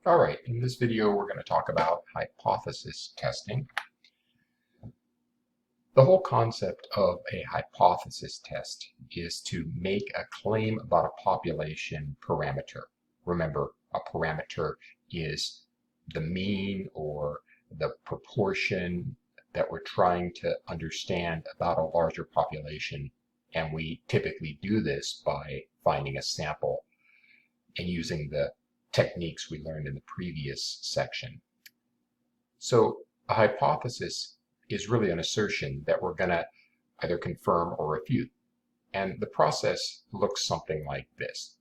All right, in this video we're going to talk about hypothesis testing. The whole concept of a hypothesis test is to make a claim about a population parameter. Remember, a parameter is the mean or the proportion that we're trying to understand about a larger population, and we typically do this by finding a sample and using the techniques we learned in the previous section. So a hypothesis is really an assertion that we're going to either confirm or refute. And the process looks something like this.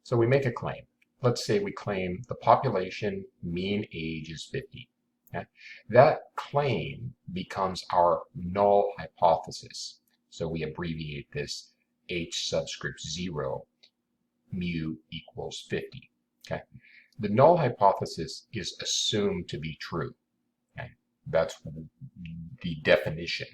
So we make a claim. Let's say we claim the population mean age is 50. Okay? That claim becomes our null hypothesis. So we abbreviate this H subscript 0, mu equals 50. Okay? The null hypothesis is assumed to be true. Okay? That's the definition.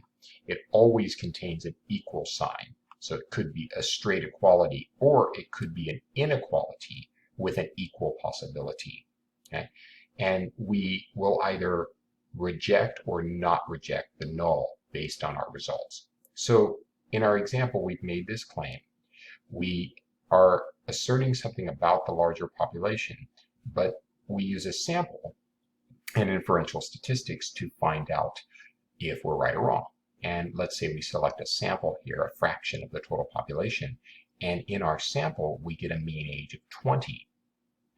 It always contains an equal sign. So it could be a straight equality, or it could be an inequality with an equal possibility. Okay? And we will either reject or not reject the null based on our results. So in our example, we've made this claim. We are asserting something about the larger population, but we use a sample and inferential statistics to find out if we're right or wrong. And let's say we select a sample here, a fraction of the total population, and in our sample we get a mean age of 20.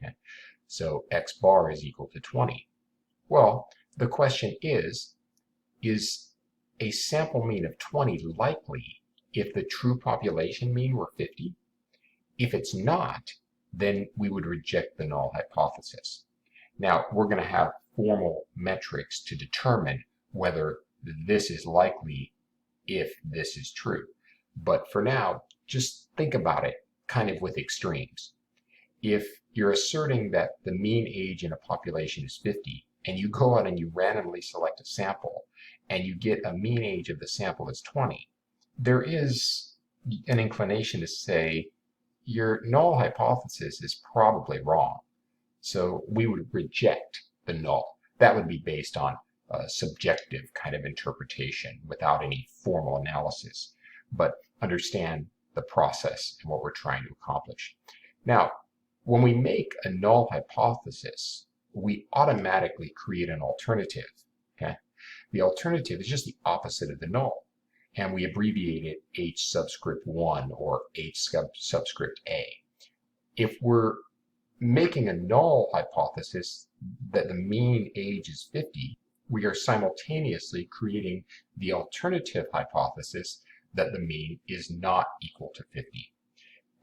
Okay? So x bar is equal to 20. Well, the question is a sample mean of 20 likely if the true population mean were 50? If it's not, then we would reject the null hypothesis. Now, we're going to have formal metrics to determine whether this is likely if this is true. But for now, just think about it kind of with extremes. If you're asserting that the mean age in a population is 50, and you go out and you randomly select a sample, and you get a mean age of the sample as 20, there is an inclination to say your null hypothesis is probably wrong. So we would reject the null. That would be based on a subjective kind of interpretation without any formal analysis. But understand the process and what we're trying to accomplish. Now, when we make a null hypothesis, we automatically create an alternative. Okay? The alternative is just the opposite of the null. And we abbreviate it H subscript 1 or H subscript A. If we're making a null hypothesis that the mean age is 50, we are simultaneously creating the alternative hypothesis that the mean is not equal to 50.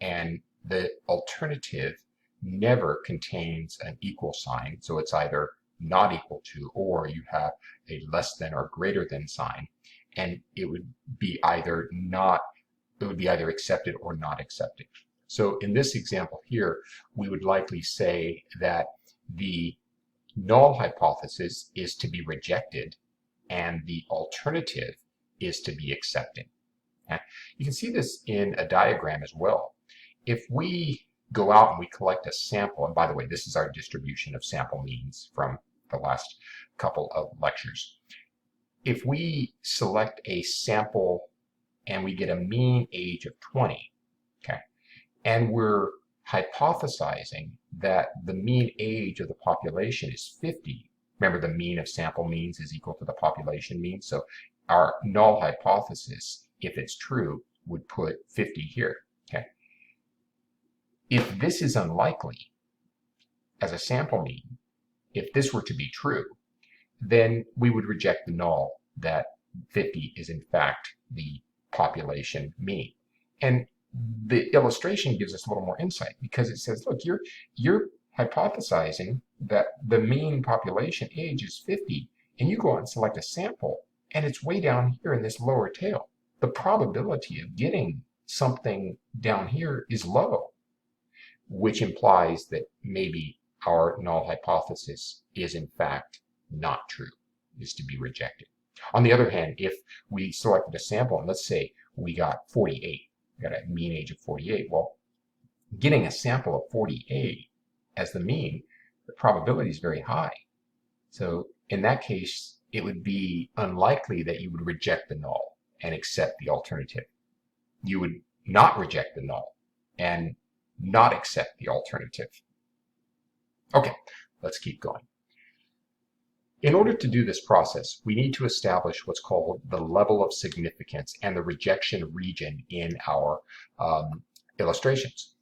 And the alternative never contains an equal sign, so it's either not equal to, or you have a less than or greater than sign, and it would be either accepted or not accepted. So in this example here, we would likely say that the null hypothesis is to be rejected and the alternative is to be accepted. Okay? You can see this in a diagram as well. If we go out and we collect a sample, and by the way, this is our distribution of sample means from the last couple of lectures. If we select a sample and we get a mean age of 20, okay, and we're hypothesizing that the mean age of the population is 50, remember the mean of sample means is equal to the population mean, so our null hypothesis, if it's true, would put 50 here. Okay. If this is unlikely as a sample mean, if this were to be true, then we would reject the null that 50 is in fact the population mean. And the illustration gives us a little more insight because it says, look, you're hypothesizing that the mean population age is 50, and you go out and select a sample, and it's way down here in this lower tail. The probability of getting something down here is low, which implies that maybe our null hypothesis is in fact not true, is to be rejected. On the other hand, if we selected a sample and let's say we got 48, we got a mean age of 48, well, getting a sample of 48 as the mean the probability is very high. So in that case, it would be unlikely that you would reject the null and accept the alternative. You would not reject the null and not accept the alternative. Okay, let's keep going. In order to do this process, we need to establish what's called the level of significance and the rejection region in our illustrations.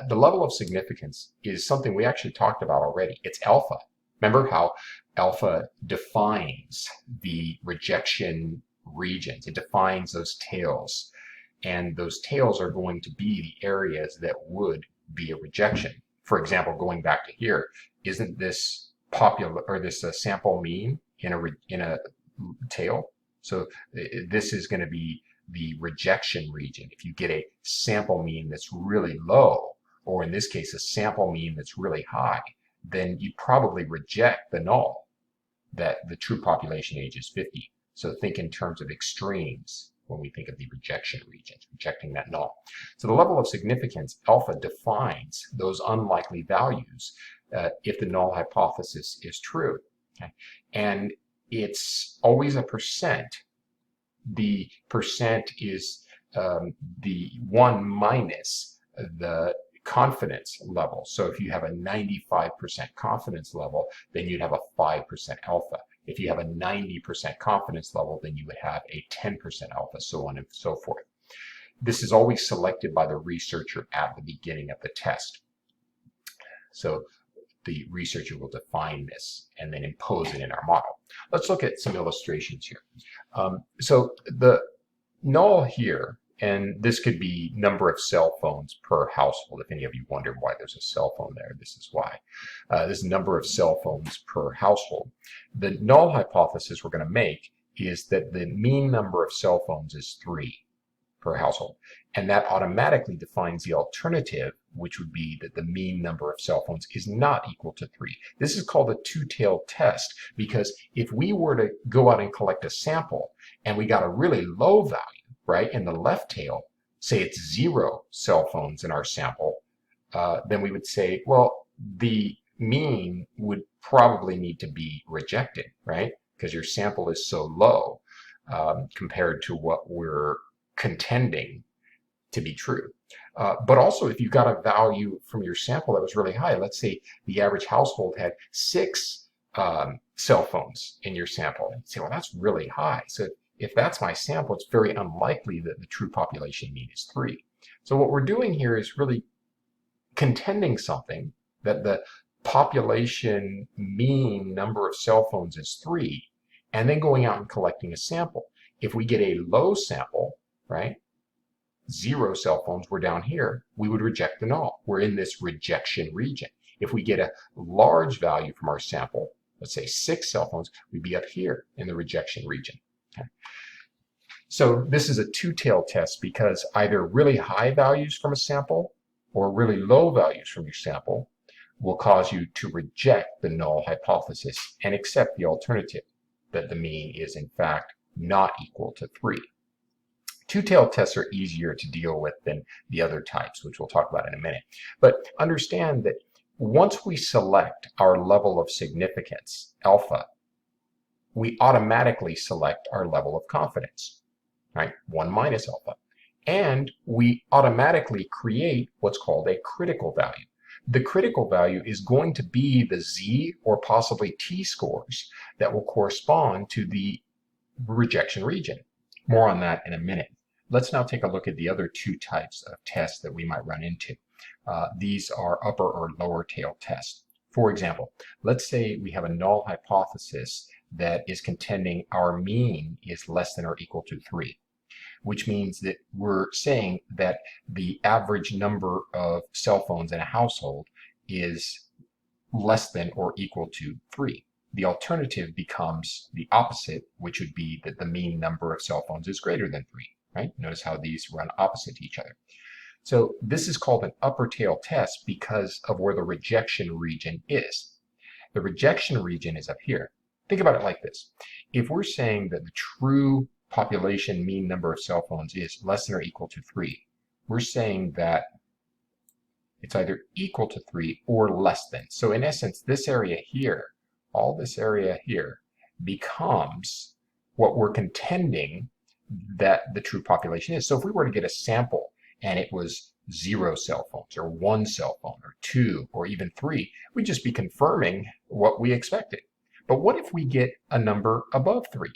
The level of significance is something we actually talked about already. It's alpha. Remember how alpha defines the rejection regions. It defines those tails. And those tails are going to be the areas that would be a rejection. For example, going back to here, isn't this popular or this sample mean in a tail? So this is going to be the rejection region. If you get a sample mean that's really low, or in this case a sample mean that's really high, then you probably reject the null that the true population age is 50. So think in terms of extremes when we think of the rejection regions, rejecting that null. So the level of significance, alpha, defines those unlikely values if the null hypothesis is true. Okay? And it's always a percent. The percent is the 1 minus the confidence level. So if you have a 95% confidence level, then you'd have a 5% alpha. If you have a 90% confidence level, then you would have a 10% alpha, so on and so forth. This is always selected by the researcher at the beginning of the test. So the researcher will define this and then impose it in our model. Let's look at some illustrations here. So the null here, and this could be number of cell phones per household. If any of you wondered why there's a cell phone there, this is why. This number of cell phones per household. The null hypothesis we're going to make is that the mean number of cell phones is 3 per household. And that automatically defines the alternative, which would be that the mean number of cell phones is not equal to 3. This is called a two-tailed test, because if we were to go out and collect a sample and we got a really low value, right, in the left tail, say it's 0 cell phones in our sample, then we would say, well, the mean would probably need to be rejected, right? Because your sample is so low compared to what we're contending to be true. But also, if you got a value from your sample that was really high, let's say the average household had 6 cell phones in your sample, and say, well, that's really high. So if that's my sample, it's very unlikely that the true population mean is 3. So what we're doing here is really contending something, that the population mean number of cell phones is 3, and then going out and collecting a sample. If we get a low sample, right, 0 cell phones, we're down here, we would reject the null. We're in this rejection region. If we get a large value from our sample, let's say 6 cell phones, we'd be up here in the rejection region. Okay. So this is a two-tailed test, because either really high values from a sample or really low values from your sample will cause you to reject the null hypothesis and accept the alternative, that the mean is in fact not equal to 3. Two-tailed tests are easier to deal with than the other types, which we'll talk about in a minute. But understand that once we select our level of significance, alpha, we automatically select our level of confidence, right? 1 minus alpha. And we automatically create what's called a critical value. The critical value is going to be the z or possibly t-scores that will correspond to the rejection region. More on that in a minute. Let's now take a look at the other 2 types of tests that we might run into. These are upper or lower tail tests. For example, let's say we have a null hypothesis that is contending our mean is less than or equal to 3, which means that we're saying that the average number of cell phones in a household is less than or equal to 3. The alternative becomes the opposite, which would be that the mean number of cell phones is greater than 3, right? Notice how these run opposite to each other. So this is called an upper tail test because of where the rejection region is. The rejection region is up here. Think about it like this. If we're saying that the true population mean number of cell phones is less than or equal to 3, we're saying that It's either equal to 3 or less than. So in essence, this area here, all this area here, becomes what we're contending that the true population is. So if we were to get a sample and it was 0 cell phones or 1 cell phone or 2 or even 3, we'd just be confirming what we expected. But what if we get a number above 3?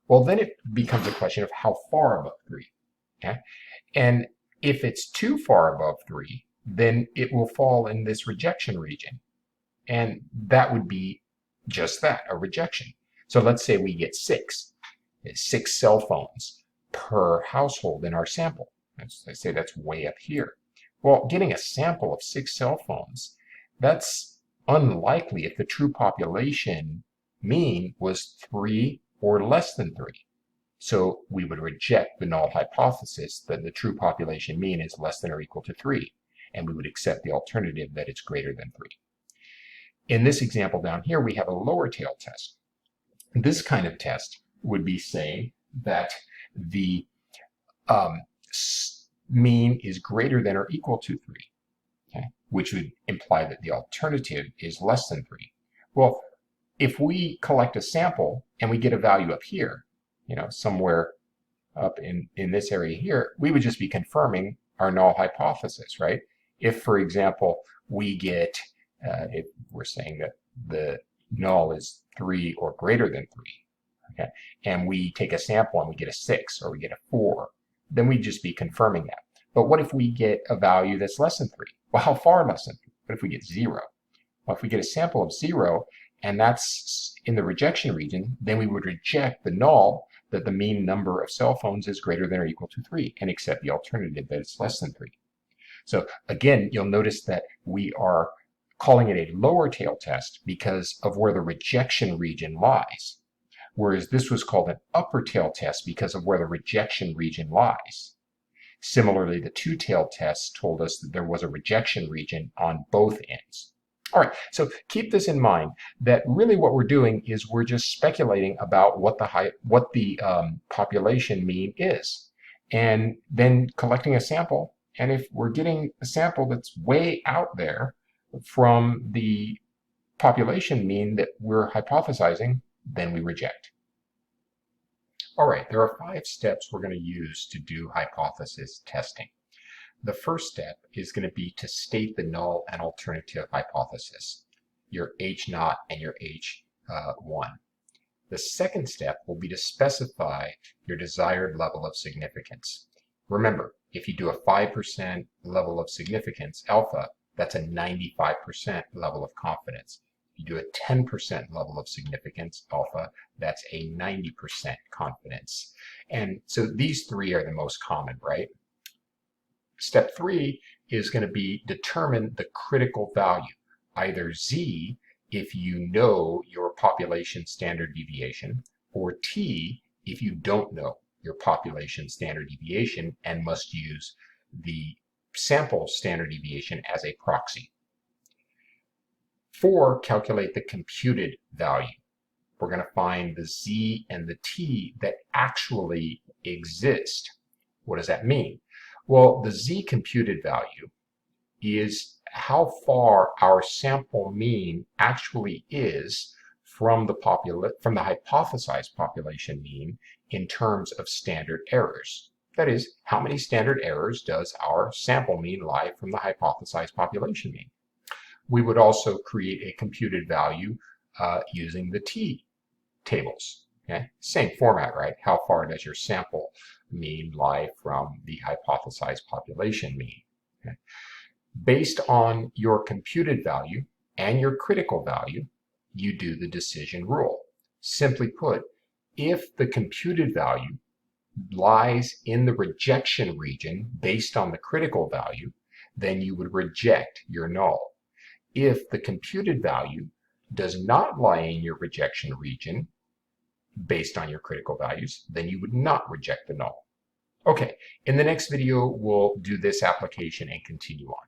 Well, then it becomes a question of how far above 3. Okay? And if it's too far above 3, then it will fall in this rejection region. And that would be just that, a rejection. So let's say we get 6 cell phones per household in our sample. I say that's way up here. Well, getting a sample of 6 cell phones, that's unlikely if the true population mean was 3 or less than 3. So we would reject the null hypothesis that the true population mean is less than or equal to 3, and we would accept the alternative that it's greater than 3. In this example down here, we have a lower tail test. This kind of test would be saying that the mean is greater than or equal to 3, okay? Which would imply that the alternative is less than 3. Well, if we collect a sample and we get a value up here, somewhere up in this area here, we would just be confirming our null hypothesis, right? If, for example, we get, if we're saying that the null is 3 or greater than 3, okay, and we take a sample and we get a 6 or we get a 4, then we'd just be confirming that. But what if we get a value that's less than 3? Well, how far less than 3? What if we get 0? Well, if we get a sample of 0 and that's in the rejection region, then we would reject the null that the mean number of cell phones is greater than or equal to 3 and accept the alternative that it's less than 3. So again, you'll notice that we are calling it a lower tail test because of where the rejection region lies, whereas this was called an upper tail test because of where the rejection region lies. Similarly, the two-tailed test told us that there was a rejection region on both ends. All right, so keep this in mind, that really what we're doing is we're just speculating about what the population mean is, and then collecting a sample. And if we're getting a sample that's way out there from the population mean that we're hypothesizing, then we reject. All right, there are 5 steps we're going to use to do hypothesis testing. The first step is going to be to state the null and alternative hypothesis, your H0 and your H1. The second step will be to specify your desired level of significance. Remember, if you do a 5% level of significance, alpha, that's a 95% level of confidence. If you do a 10% level of significance, alpha, that's a 90% confidence. And so these 3 are the most common, right? Step 3 is going to be determine the critical value, either Z if you know your population standard deviation, or T if you don't know your population standard deviation and must use the sample standard deviation as a proxy. 4, calculate the computed value. We're going to find the Z and the T that actually exist. What does that mean? Well, the Z computed value is how far our sample mean actually is from the hypothesized population mean in terms of standard errors. That is, how many standard errors does our sample mean lie from the hypothesized population mean? We would also create a computed value using the T tables. Okay? Same format, right? How far does your sample mean lie from the hypothesized population mean? Okay? Based on your computed value and your critical value, you do the decision rule. Simply put, if the computed value lies in the rejection region based on the critical value, then you would reject your null. If the computed value does not lie in your rejection region based on your critical values, then you would not reject the null. Okay, in the next video, we'll do this application and continue on.